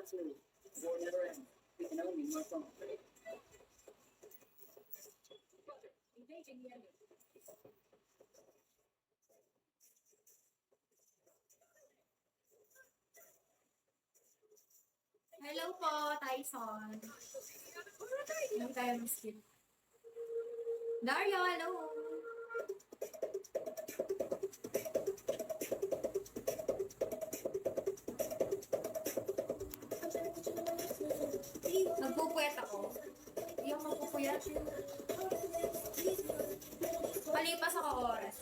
That's me. War never ends. We can only more fun. Hello po, Tyson. Hindi tayo mag-skip. Dario, hello. Nagpupuyat ako. Hindi ako magpupuyat. Palipas ako oras.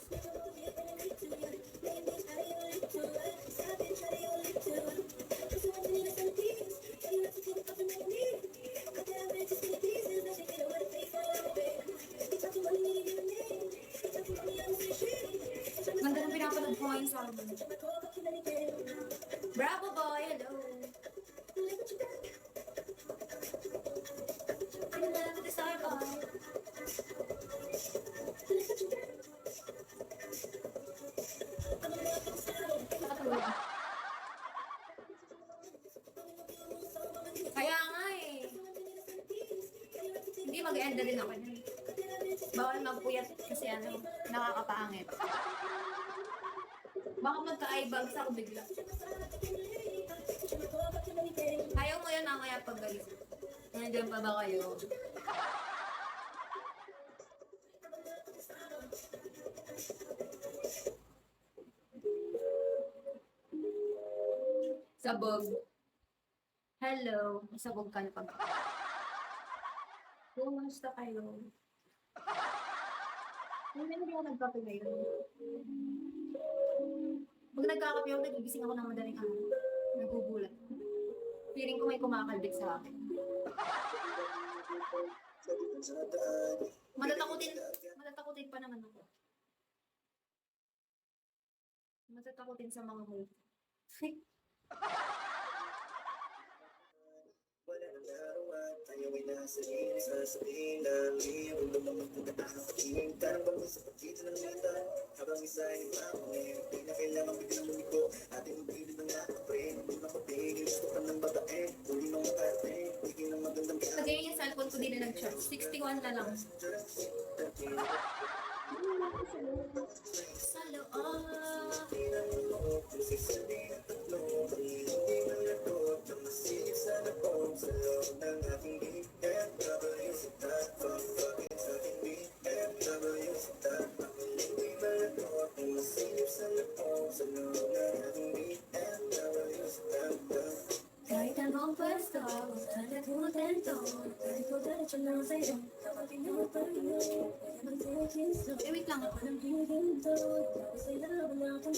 Ganda ng pinapanood ko ngayon sa amin. Bravo boy, hello. Kaya nga eh. Hindi mag-end na rin ako niyan. Bawal magpuyat kasi ano, nakakapangit. Baka magka-eyebags ako bigla. Ayaw mo yun mamaya pag galit. Nandiyan pa ba kayo? Sabog. Hello. Sabog ka na pag. Kumusta kayo? Hindi ako nagkape ngayon. Pag nagkakape ako, nagigising ako ng madaling araw. Nagugulat. Feeling ko may kumakalbit sa akin. Matatakutin pa naman ako. Matatakutin sa mga multo. Wala nang larawan, tayo ay nasa gilid. Sasabihin lang, iyong lumamang pagkakakatingin. Tarang bang sa pagkita ng mata, habang isa ay mamamay. Di na kailangan biglang lumiko, ating magbilid ng nakapre. Kung nakapigil, gusto ka ng babae, huli ng makate. Bigyan ng magandang Again, yung cellphone ko din na nag-charge. 61 na lang. Sa loob. Sa loob ng aking BMW sita, fucking sa aking BMW sita. Ang hindi malakot, ang masilip sa loob. Sa loob ng aking BMW sita. Kahit anong pwesto, handa kontento. Kahit ko diretso lang sa'yo, kapag pinupan mo, pwede mag-take it slow. Wait lang. Walang hihinto, tapos ay laban natin.